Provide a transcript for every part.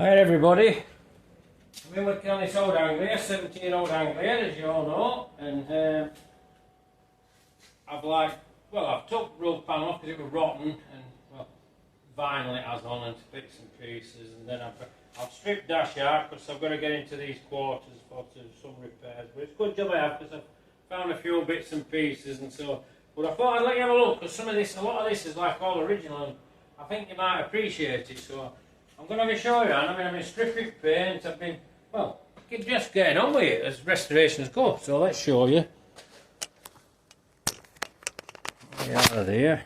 Hi everybody, I've been working on this old Anglia, 17-year-old Anglia, as you all know, and I've took roof panel off because it was rotten, and well, vinyl it has on and bits and pieces, and then I've stripped dash out because I've got to get into these quarters for some repairs, but it's a good job I have because I've found a few bits and pieces and so, but I thought I'd let you have a look because a lot of this is like all original and I think you might appreciate it, so I'm going to show you. I've been stripping paint, I've been, well, just getting on with it as restorations go. So let's show you. Get out of there.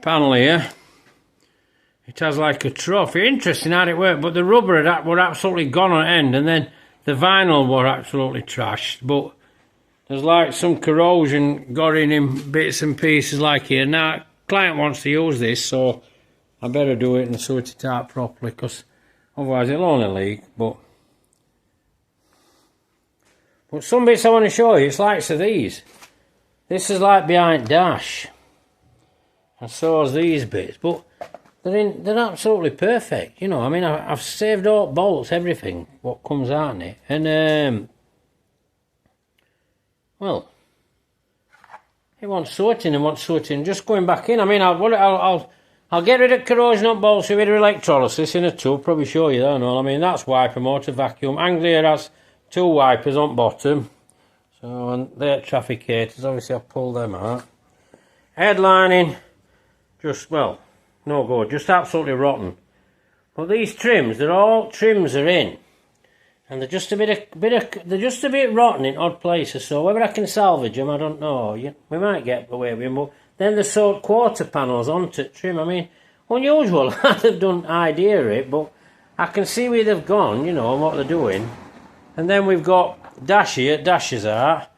Panel here. It has like a trophy. Interesting how it worked, but the rubber were absolutely gone on the end, and then the vinyl were absolutely trashed. But there's like some corrosion got in bits and pieces like here. Now, client wants to use this, so I better do it and sort it out properly, because otherwise it'll only leak. But some bits I want to show you, it's like these. This is like behind dash, and so is these bits, but they're absolutely perfect. You know, I've saved all bolts, everything what comes out in it, and well, it wants sorting. Just going back in. I'll get rid of corrosion on bolts with electrolysis in a tube. Probably show you that. And all. That's wiper motor vacuum. Anglia has 2 wipers on bottom. So, and they're trafficators. Obviously, I've pulled them out. Headlining, well, no good. Just absolutely rotten. But these trims, trims are in. And they're just a bit rotten in odd places. So whether I can salvage them, I don't know. We might get away with them. But then they sewed quarter panels onto trim. Unusual. They've done idea it, but I can see where they've gone, and what they're doing. And then we've got dashes out.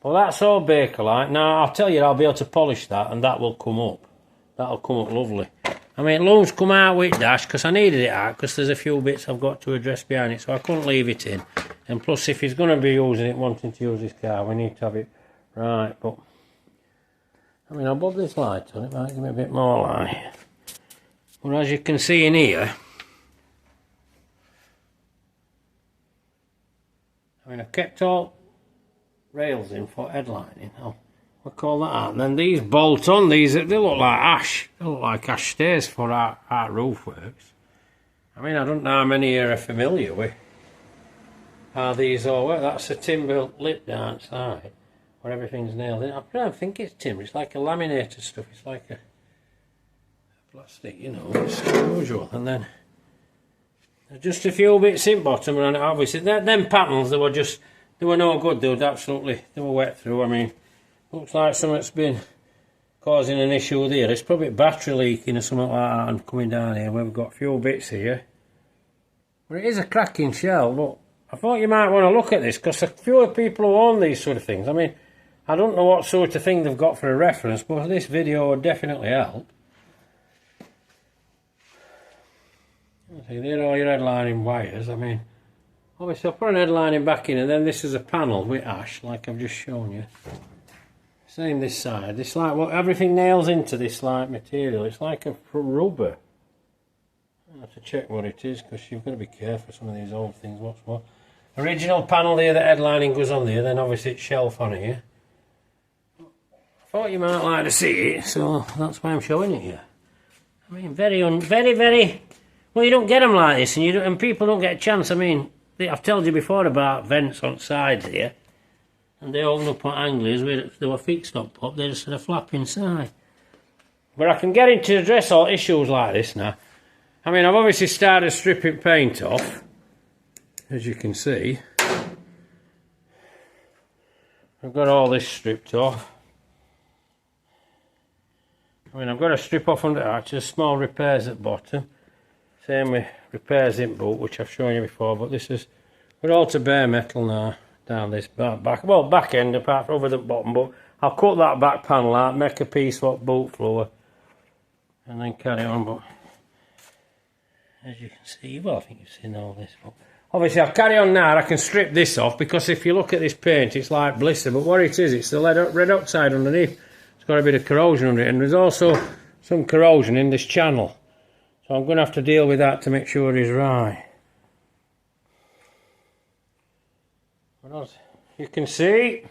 Well, that's all Bakelite. Now I'll tell you, I'll be able to polish that, and that will come up. That'll come up lovely. Looms come out with dash because I needed it out because there's a few bits I've got to address behind it, so I couldn't leave it in. And plus, if he's going to be using it, wanting to use his car, we need to have it right. But I'll bob this light on, it might give me a bit more light. But as you can see in here, I've kept all rails in for headlining. We'll call that out. And then these bolt on, they look like ash. They look like ash stairs for our roof works. I don't know how many are familiar with how these all work. That's a timber lip down side where everything's nailed in. I don't think it's timber, it's like a laminated stuff. It's like a plastic, it's unusual. And then there's just a few bits in bottom, and obviously them panels, they were no good. They were wet through. Looks like something's been causing an issue there. It's probably battery leaking or something like that and coming down here. We've got a few bits here. But it is a cracking shell, but I thought you might want to look at this because a few people who own these sort of things, I don't know what sort of thing they've got for a reference, but this video would definitely help. See, there are all your headlining wires. Obviously I'll put an headlining back in, and then this is a panel with ash, like I've just shown you. Same this side. It's like everything nails into this like material. It's like a rubber. I have to check what it is because you've got to be careful. Some of these old things. What's what? Original panel there. The headlining goes on there. Then obviously it's shelf on here. I thought you might like to see it, so that's why I'm showing it here. Very. Well, you don't get them like this, and people don't get a chance. I've told you before about vents on sides here. And they open up on Anglias where they were fixed up, they just had a flap inside. But I can get into address all issues like this now. I've obviously started stripping paint off, as you can see. I've got all this stripped off. I've got to strip off under that, just small repairs at bottom. Same with repairs in boot, which I've shown you before, but we're all to bare metal now. Down this back end, apart from over the bottom, but I'll cut that back panel out, make a piece of boot floor, and then carry on. But as you can see, well, I think you've seen all this, but obviously I'll carry on now. I can strip this off because if you look at this paint, it's like blister, but what it is, it's the red oxide underneath. It's got a bit of corrosion under it, and there's also some corrosion in this channel. So I'm going to have to deal with that to make sure he's right. But as you can see,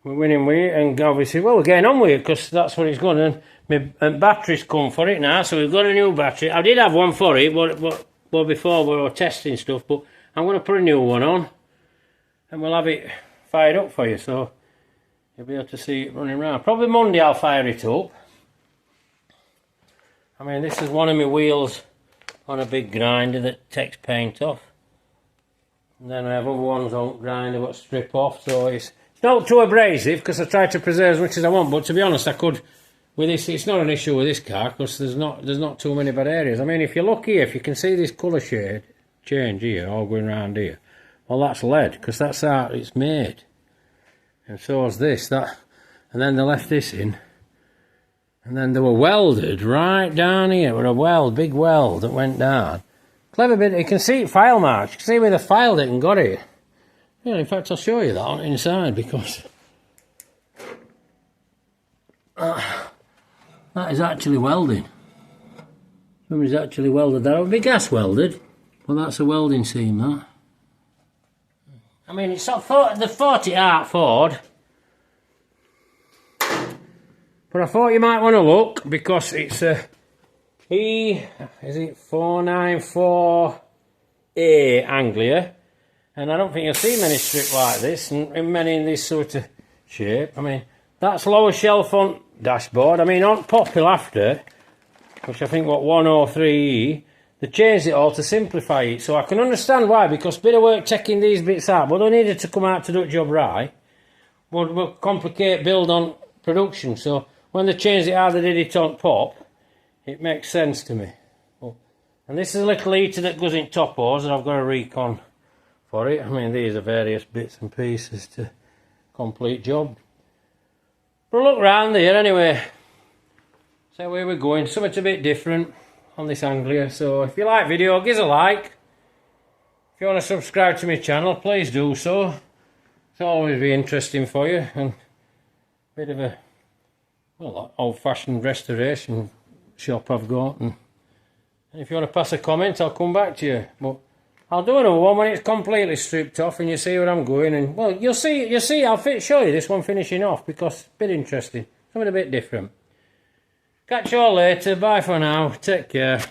we're winning with it, and obviously, well, we're getting on with it because that's what it's going. And my battery's come for it now, so we've got a new battery. I did have one for it, but before we were testing stuff, but I'm going to put a new one on, and we'll have it fired up for you, so you'll be able to see it running around. Probably Monday I'll fire it up. I mean, this is one of my wheels on a big grinder that takes paint off. And then I have other ones on grinder that strip off, so it's not too abrasive because I try to preserve as much as I want, but to be honest, I could, with this, it's not an issue with this car because there's not too many bad areas. I mean, if you look here, if you can see this colour shade change here, all going around here, well, that's lead because that's how it's made. And so is this, and then they left this in. And then they were welded right down here with a big weld that went down. Clever bit, you can see file marks. You can see where they filed it and got it. Yeah, in fact, I'll show you that on inside because that is actually welding. Somebody's actually welded that. It would be gas welded, but that's a welding seam, that. I mean, it's not the 40 Art Ford. But I thought you might want to look because it's a E494A Anglia, and I don't think you'll see many strip like this and many in this sort of shape. I mean, that's lower shelf on dashboard. I mean, on Popular after, which I think what 103E, they changed it all to simplify it. So I can understand why, because a bit of work taking these bits out, but they needed to come out to do the job right. Would complicate build on production. So when they changed it how they did it on Pop, it makes sense to me. And this is a little heater that goes in top hose, and I've got a recon for it. I mean, these are various bits and pieces to complete job. But look round here anyway. So where we're going, something a bit different on this Anglia. So if you like video, give us a like. If you want to subscribe to my channel, please do so. It's always be interesting for you, and a bit of a, well, old-fashioned restoration shop I've got. And if you want to pass a comment, I'll come back to you. But I'll do another one when it's completely stripped off and you see where I'm going. And well, you'll see. I'll show you this one finishing off because it's a bit interesting, something a bit different. Catch you all later. Bye for now. Take care.